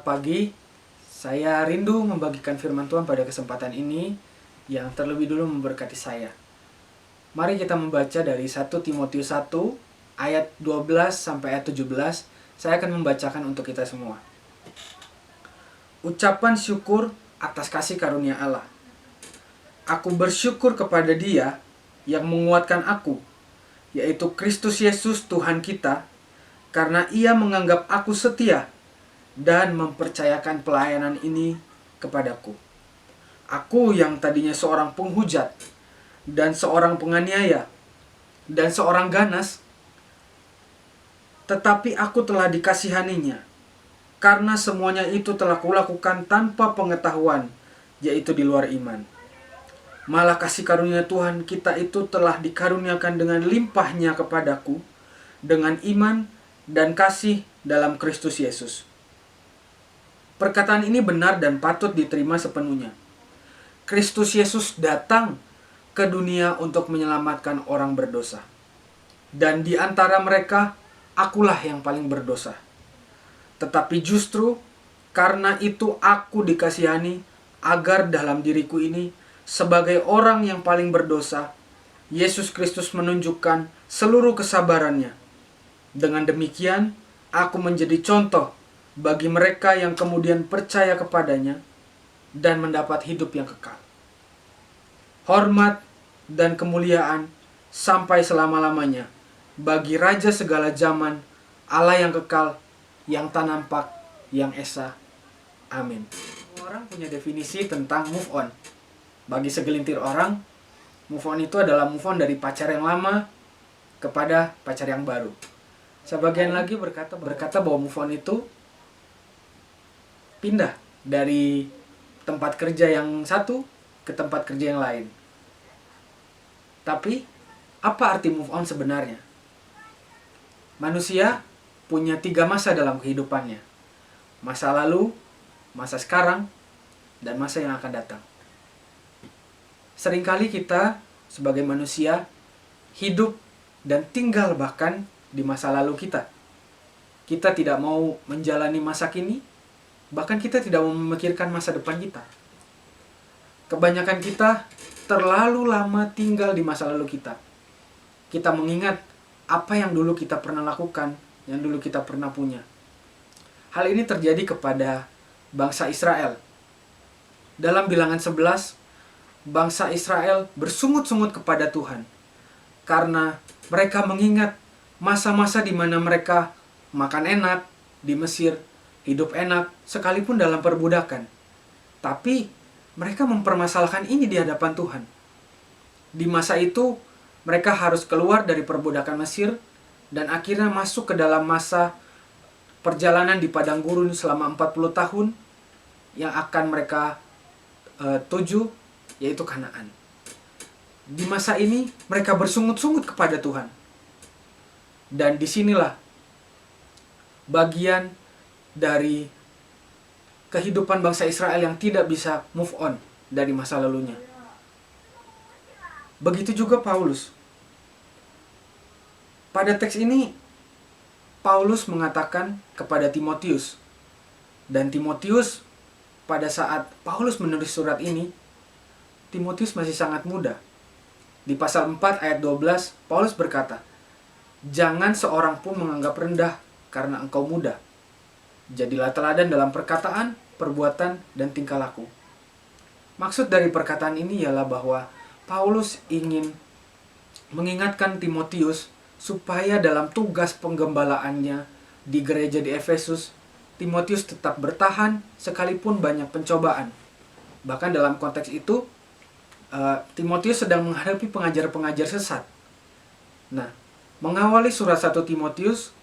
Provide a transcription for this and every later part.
Selamat pagi, saya rindu membagikan firman Tuhan pada kesempatan ini yang terlebih dulu memberkati saya. Mari kita membaca dari 1 Timotius 1 ayat 12 sampai ayat 17. Saya akan membacakan untuk kita semua. Ucapan syukur atas kasih karunia Allah. Aku bersyukur kepada Dia yang menguatkan aku, yaitu Kristus Yesus Tuhan kita, karena Ia menganggap aku setia dan mempercayakan pelayanan ini kepadaku. Aku yang tadinya seorang penghujat dan seorang penganiaya dan seorang ganas, tetapi aku telah dikasihaninya, karena semuanya itu telah kulakukan tanpa pengetahuan, yaitu di luar iman. Malah kasih karunia Tuhan kita itu telah dikaruniakan dengan limpahnya kepadaku, dengan iman dan kasih dalam Kristus Yesus. Perkataan ini benar dan patut diterima sepenuhnya. Kristus Yesus datang ke dunia untuk menyelamatkan orang berdosa. Dan di antara mereka, akulah yang paling berdosa. Tetapi justru karena itu aku dikasihani, agar dalam diriku ini, sebagai orang yang paling berdosa, Yesus Kristus menunjukkan seluruh kesabarannya. Dengan demikian, aku menjadi contoh bagi mereka yang kemudian percaya kepadanya dan mendapat hidup yang kekal. Hormat dan kemuliaan sampai selama-lamanya bagi Raja segala zaman, Allah yang kekal, yang tak nampak, yang esa. Amin. Orang punya definisi tentang move on. Bagi segelintir orang, move on itu adalah move on dari pacar yang lama kepada pacar yang baru. Sebagian lagi berkata bahwa move on itu pindah dari tempat kerja yang satu ke tempat kerja yang lain. Tapi, apa arti move on sebenarnya? Manusia punya 3 masa dalam kehidupannya. Masa lalu, masa sekarang, dan masa yang akan datang. Seringkali kita sebagai manusia hidup dan tinggal bahkan di masa lalu kita. Kita tidak mau menjalani masa kini, bahkan kita tidak mau memikirkan masa depan kita. Kebanyakan kita terlalu lama tinggal di masa lalu kita. Kita mengingat apa yang dulu kita pernah lakukan, yang dulu kita pernah punya. Hal ini terjadi kepada bangsa Israel. Dalam Bilangan 11, bangsa Israel bersungut-sungut kepada Tuhan karena mereka mengingat masa-masa di mana mereka makan enak di Mesir, hidup enak, sekalipun dalam perbudakan. Tapi mereka mempermasalahkan ini di hadapan Tuhan. Di masa itu, mereka harus keluar dari perbudakan Mesir dan akhirnya masuk ke dalam masa perjalanan di padang gurun selama 40 tahun yang akan mereka tuju, yaitu Kanaan. Di masa ini, mereka bersungut-sungut kepada Tuhan. Dan disinilah bagian dari kehidupan bangsa Israel yang tidak bisa move on dari masa lalunya. Begitu juga Paulus. Pada teks ini, Paulus mengatakan kepada Timotius. Dan Timotius, pada saat Paulus menulis surat ini, Timotius masih sangat muda. Di pasal 4 ayat 12, Paulus berkata, "Jangan seorang pun menganggap rendah karena engkau muda. Jadilah teladan dalam perkataan, perbuatan, dan tingkah laku." Maksud dari perkataan ini ialah bahwa Paulus ingin mengingatkan Timotius supaya dalam tugas penggembalaannya di gereja di Efesus, Timotius tetap bertahan sekalipun banyak pencobaan. Bahkan dalam konteks itu, Timotius sedang menghadapi pengajar-pengajar sesat. Nah, mengawali surat 1 Timotius,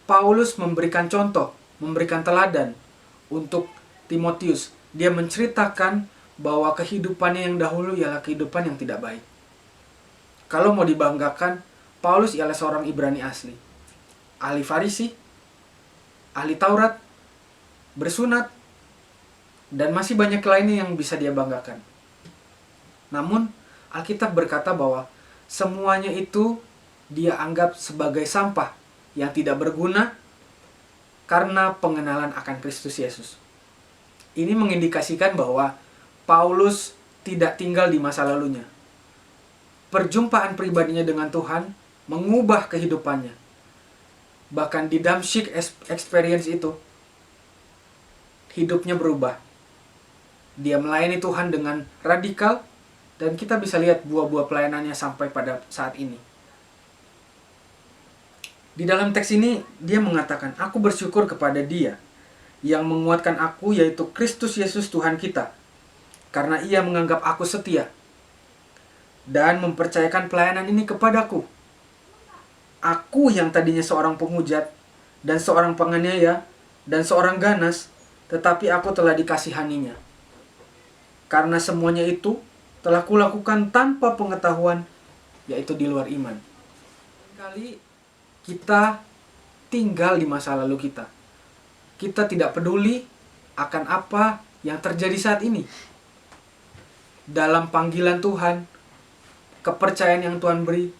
Paulus memberikan contoh, memberikan teladan untuk Timotius. Dia menceritakan bahwa kehidupannya yang dahulu ialah kehidupan yang tidak baik. Kalau mau dibanggakan, Paulus ialah seorang Ibrani asli. Ahli Farisi, ahli Taurat, bersunat, dan masih banyak lainnya yang bisa dia banggakan. Namun, Alkitab berkata bahwa semuanya itu dia anggap sebagai sampah yang tidak berguna karena pengenalan akan Kristus Yesus. Ini mengindikasikan bahwa Paulus tidak tinggal di masa lalunya. Perjumpaan pribadinya dengan Tuhan mengubah kehidupannya. Bahkan di Damascus experience itu, hidupnya berubah. Dia melayani Tuhan dengan radikal, dan kita bisa lihat buah-buah pelayanannya sampai pada saat ini. Di dalam teks ini, dia mengatakan, "Aku bersyukur kepada Dia yang menguatkan aku, yaitu Kristus Yesus Tuhan kita, karena Ia menganggap aku setia dan mempercayakan pelayanan ini kepadaku. Aku yang tadinya seorang penghujat dan seorang penganiaya dan seorang ganas, tetapi aku telah dikasihaninya. Karena semuanya itu telah kulakukan tanpa pengetahuan, yaitu di luar iman." Kali kita tinggal di masa lalu kita. Kita tidak peduli akan apa yang terjadi saat ini. Dalam panggilan Tuhan, kepercayaan yang Tuhan beri,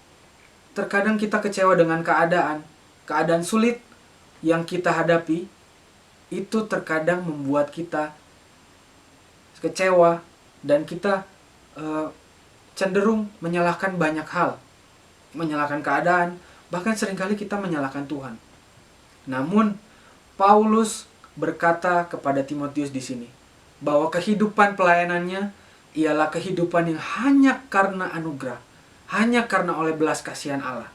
terkadang kita kecewa dengan keadaan sulit yang kita hadapi. Itu terkadang membuat kita kecewa dan kita cenderung menyalahkan banyak hal, menyalahkan keadaan, bahkan seringkali kita menyalahkan Tuhan. Namun Paulus berkata kepada Timotius di sini bahwa kehidupan pelayanannya ialah kehidupan yang hanya karena anugerah, hanya karena oleh belas kasihan Allah.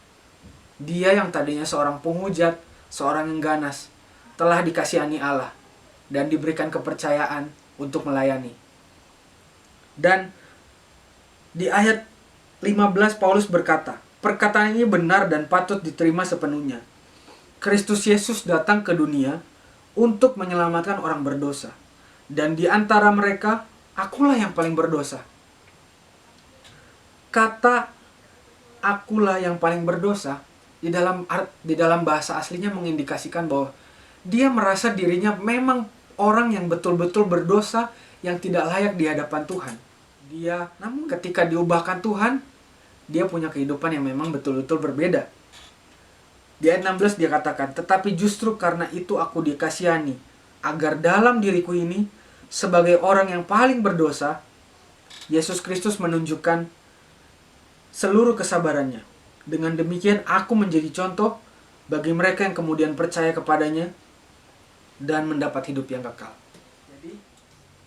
Dia yang tadinya seorang penghujat, seorang yang ganas, telah dikasihani Allah dan diberikan kepercayaan untuk melayani. Dan di ayat 15 Paulus berkata, "Perkataan ini benar dan patut diterima sepenuhnya. Kristus Yesus datang ke dunia untuk menyelamatkan orang berdosa. Dan di antara mereka, akulah yang paling berdosa." Kata "akulah yang paling berdosa" di dalam bahasa aslinya mengindikasikan bahwa dia merasa dirinya memang orang yang betul-betul berdosa, yang tidak layak di hadapan Tuhan. Namun ketika diubahkan Tuhan, dia punya kehidupan yang memang betul-betul berbeda. Di ayat 16 dia katakan, "Tetapi justru karena itu aku dikasihani, agar dalam diriku ini, sebagai orang yang paling berdosa, Yesus Kristus menunjukkan seluruh kesabarannya. Dengan demikian aku menjadi contoh bagi mereka yang kemudian percaya kepadanya dan mendapat hidup yang kekal." Jadi,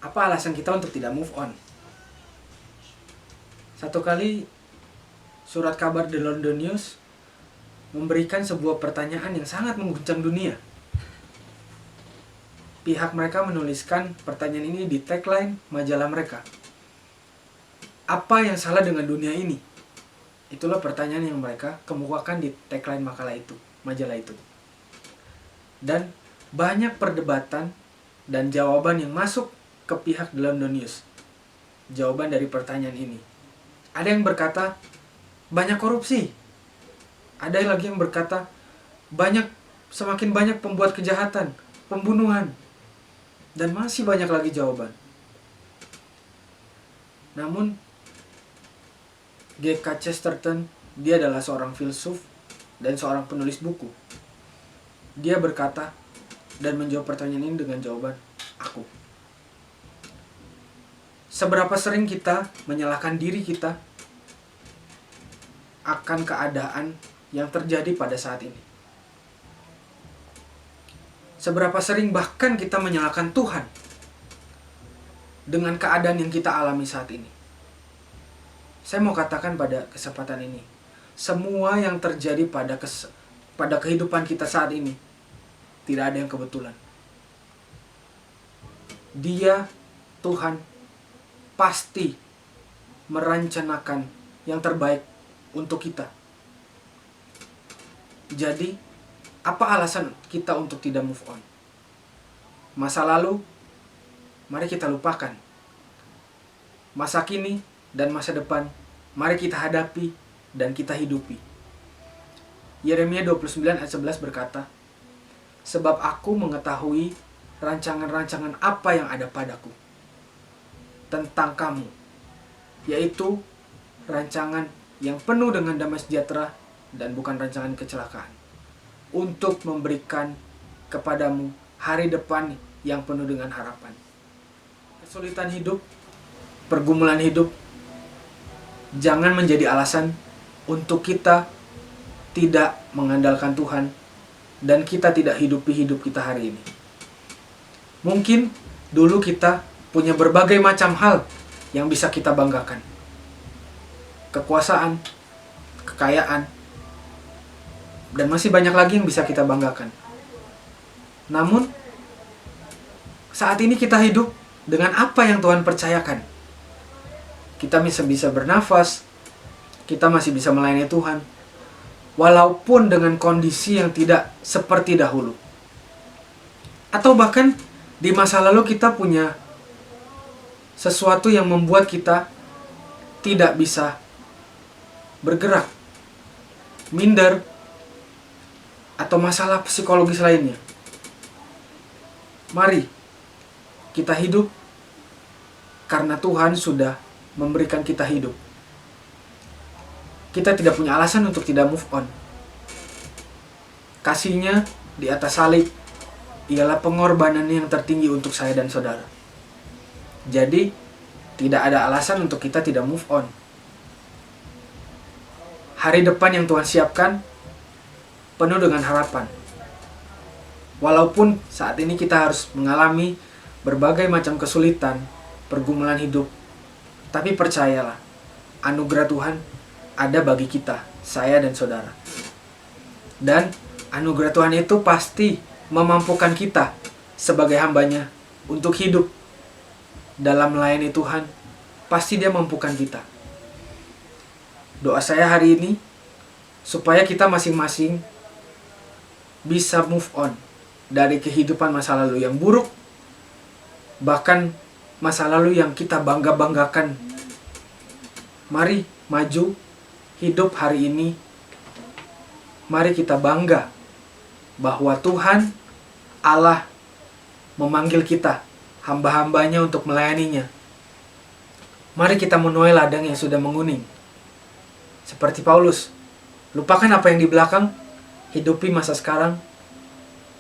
apa alasan kita untuk tidak move on? Satu kali surat kabar The London News memberikan sebuah pertanyaan yang sangat mengguncang dunia. Pihak mereka menuliskan pertanyaan ini di tagline majalah mereka. "Apa yang salah dengan dunia ini?" Itulah pertanyaan yang mereka kemukakan di tagline majalah itu. Dan banyak perdebatan dan jawaban yang masuk ke pihak The London News. Jawaban dari pertanyaan ini. Ada yang berkata, banyak korupsi. Ada lagi yang berkata, semakin banyak pembuat kejahatan, pembunuhan. Dan masih banyak lagi jawaban. Namun, G.K. Chesterton, dia adalah seorang filsuf dan seorang penulis buku. Dia berkata dan menjawab pertanyaan ini dengan jawaban, "Aku." Seberapa sering kita menyalahkan diri kita akan keadaan yang terjadi pada saat ini? Seberapa sering bahkan kita menyalahkan Tuhan dengan keadaan yang kita alami saat ini? Saya mau katakan pada kesempatan ini, semua yang terjadi pada kehidupan kita saat ini tidak ada yang kebetulan. Dia, Tuhan, pasti merencanakan yang terbaik untuk kita. Jadi, apa alasan kita untuk tidak move on? Masa lalu, mari kita lupakan. Masa kini dan masa depan, mari kita hadapi dan kita hidupi. Yeremia 29 ayat 11 berkata, "Sebab aku mengetahui rancangan-rancangan apa yang ada padaku tentang kamu, yaitu rancangan yang penuh dengan damai sejahtera dan bukan rancangan kecelakaan, untuk memberikan kepadamu hari depan yang penuh dengan harapan." Kesulitan hidup, pergumulan hidup, jangan menjadi alasan untuk kita tidak mengandalkan Tuhan dan kita tidak hidupi hidup kita hari ini. Mungkin dulu kita punya berbagai macam hal yang bisa kita banggakan. Kekuasaan, kekayaan, dan masih banyak lagi yang bisa kita banggakan. Namun, saat ini kita hidup dengan apa yang Tuhan percayakan. Kita bisa bernafas, kita masih bisa melayani Tuhan, walaupun dengan kondisi yang tidak seperti dahulu. Atau bahkan di masa lalu kita punya sesuatu yang membuat kita tidak bisa bergerak, minder, atau masalah psikologis lainnya. Mari kita hidup karena Tuhan sudah memberikan kita hidup. Kita tidak punya alasan untuk tidak move on. Kasih-Nya di atas salib ialah pengorbanan yang tertinggi untuk saya dan saudara. Jadi, tidak ada alasan untuk kita tidak move on. Hari depan yang Tuhan siapkan penuh dengan harapan. Walaupun saat ini kita harus mengalami berbagai macam kesulitan, pergumulan hidup, tapi percayalah, anugerah Tuhan ada bagi kita, saya dan saudara. Dan anugerah Tuhan itu pasti memampukan kita sebagai hamba-Nya untuk hidup dalam melayani Tuhan. Pasti Dia mampukan kita. Doa saya hari ini supaya kita masing-masing bisa move on dari kehidupan masa lalu yang buruk, bahkan masa lalu yang kita bangga-banggakan. Mari maju, hidup hari ini. Mari kita bangga bahwa Tuhan Allah memanggil kita, hamba-hambanya, untuk melayaninya. Mari kita menuai ladang yang sudah menguning. Seperti Paulus, lupakan apa yang di belakang, hidupi masa sekarang,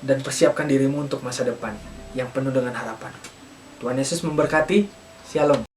dan persiapkan dirimu untuk masa depan yang penuh dengan harapan. Tuhan Yesus memberkati. Shalom.